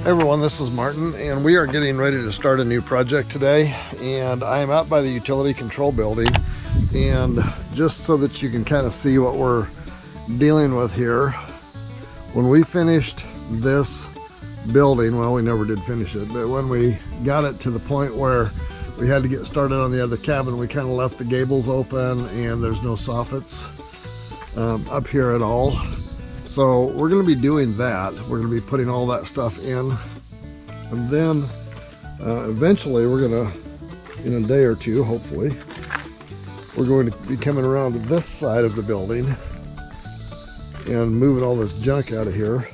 Hey everyone, this is Martin, and we are getting ready to start a new project today. And I am out by the utility control building, and just so that you can kind of see what we're dealing with here, when we finished this building, well, we never did finish it, but when we got it to the point where we had to get started on the other cabin, we kind of left the gables open, and there's no soffits up here at all. So we're going to be doing that. We're going to be putting all that stuff in, and then eventually we're going to, in a day or two, hopefully, we're going to be coming around to this side of the building and moving all this junk out of here.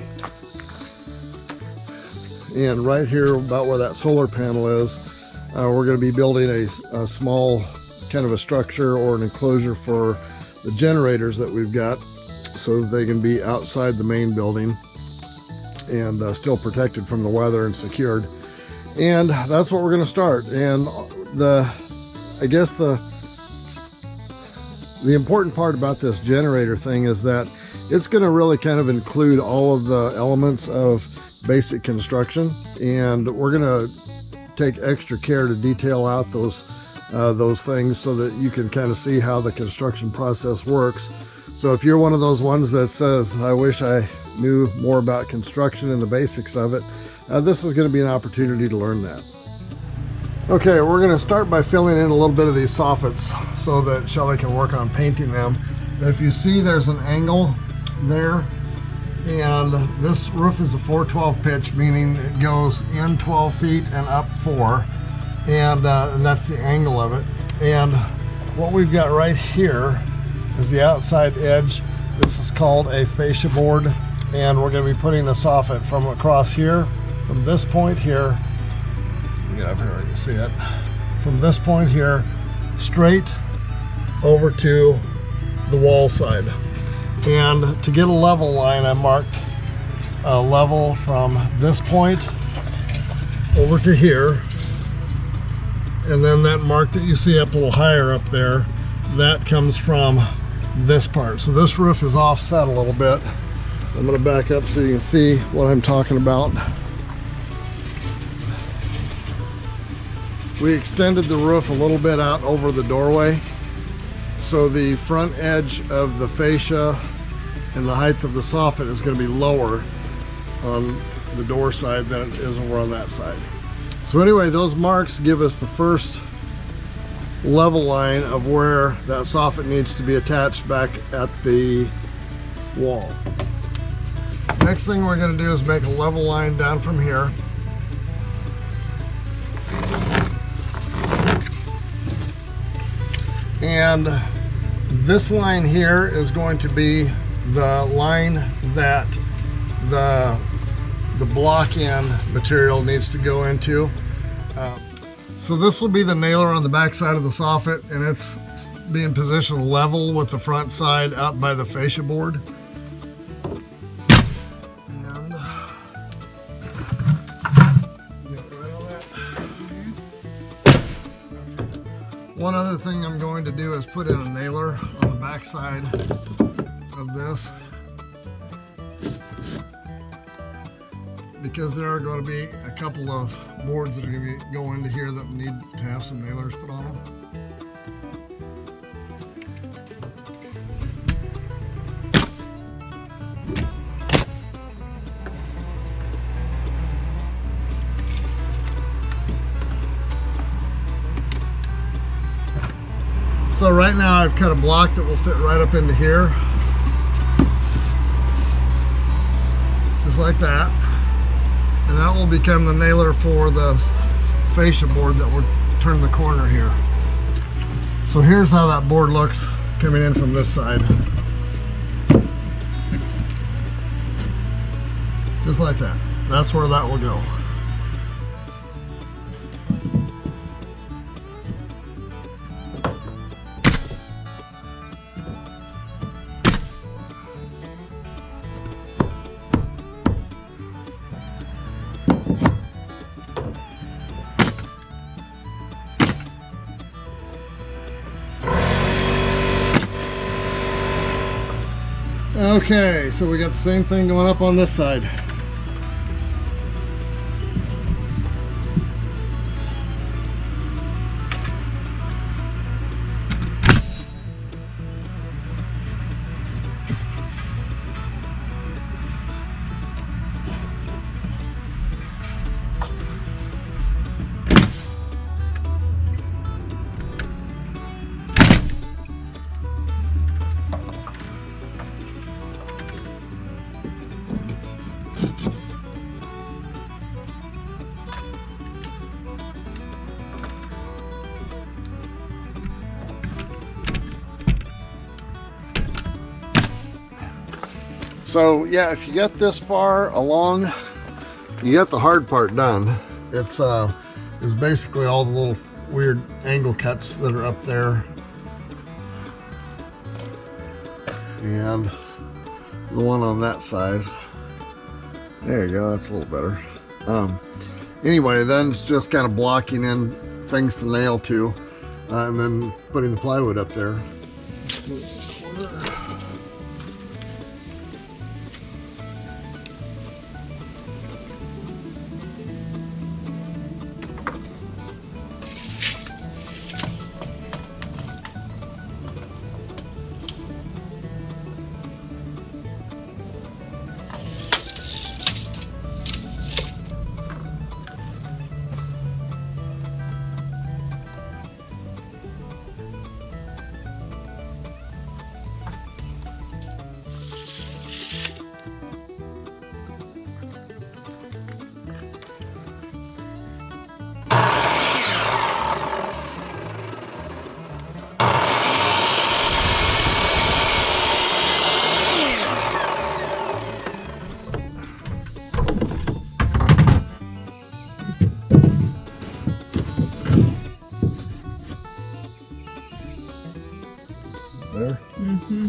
And right here, about where that solar panel is, we're going to be building a small kind of a structure or an enclosure for the generators that we've got, so that they can be outside the main building and still protected from the weather and secured. And that's what we're going to start. And I guess the important part about this generator thing is that it's going to really kind of include all of the elements of basic construction, and we're going to take extra care to detail out those things so that you can kind of see how the construction process works. So if you're one of those ones that says, I wish I knew more about construction and the basics of it, this is going to be an opportunity to learn that. Okay, we're going to start by filling in a little bit of these soffits so that Shelly can work on painting them. If you see, there's an angle there, and this roof is a 412 pitch, meaning it goes in 12 feet and up 4, and that's the angle of it. And what we've got right here is the outside edge. This is called a fascia board, and we're going to be putting a soffit from across here, from this point here. Get up here, you can see it. From this point here, straight over to the wall side. And to get a level line, I marked a level from this point over to here, and then that mark that you see up a little higher up there, that comes from this part. So this roof is offset a little bit. I'm going to back up so you can see what I'm talking about. We extended the roof a little bit out over the doorway, so the front edge of the fascia and the height of the soffit is going to be lower on the door side than it is over on that side. So anyway, those marks give us the first level line of where that soffit needs to be attached back at the wall. Next thing we're going to do is make a level line down from here. And this line here is going to be the line that the block end material needs to go into. So this will be the nailer on the back side of the soffit, and it's being positioned level with the front side out by the fascia board. And get right on that. One other thing I'm going to do is put in a nailer on the back side of this, because there are going to be a couple of boards that are going to go into here that need to have some nailers put on them. So right now I've cut a block that will fit right up into here, just like that. And that will become the nailer for the fascia board that will turn the corner here. So here's how that board looks coming in from this side. Just like that. That's where that will go. Okay, so we got the same thing going up on this side. So yeah, if you get this far along, you get the hard part done. It's basically all the little weird angle cuts that are up there, and the one on that side. There you go, that's a little better. Anyway, then it's just kind of blocking in things to nail to, and then putting the plywood up there. There? Mm-hmm.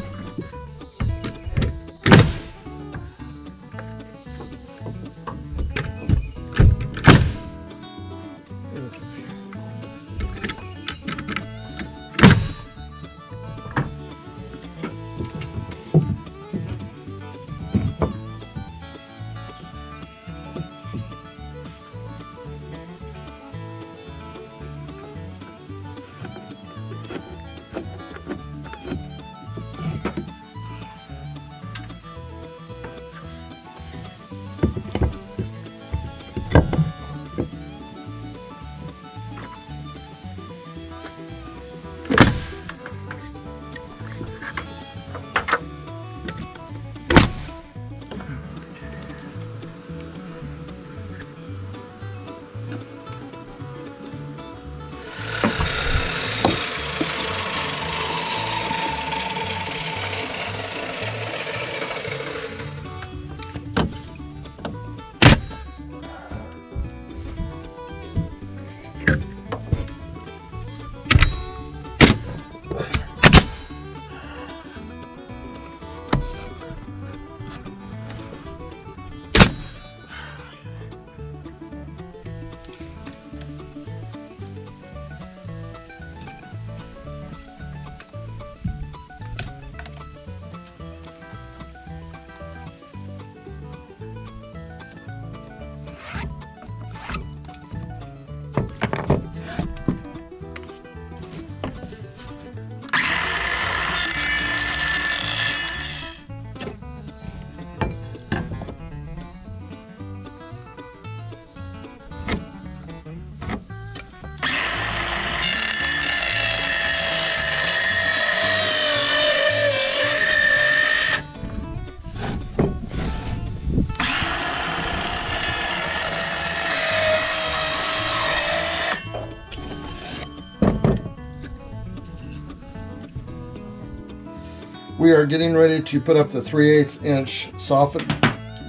We are getting ready to put up the 3/8 inch soffit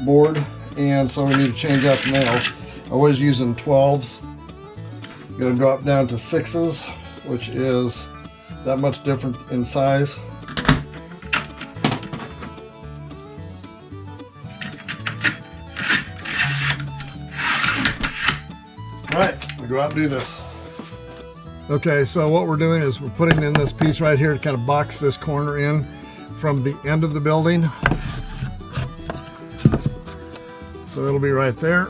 board, and so we need to change out the nails. I was using 12s. Gonna drop down to 6s, which is that much different in size. All right, we'll go out and do this. Okay, so what we're doing is we're putting in this piece right here to kind of box this corner in from the end of the building. So it'll be right there.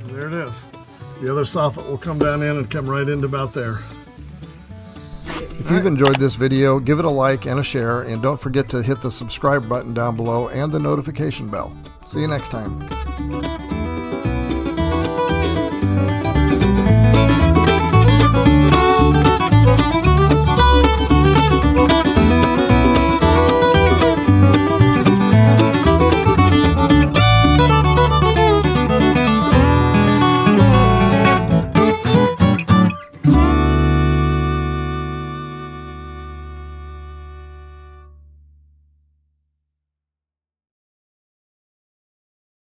There it is. The other soffit will come down in and come right into about there. If you've enjoyed this video, give it a like and a share, and don't forget to hit the subscribe button down below and the notification bell. See you next time.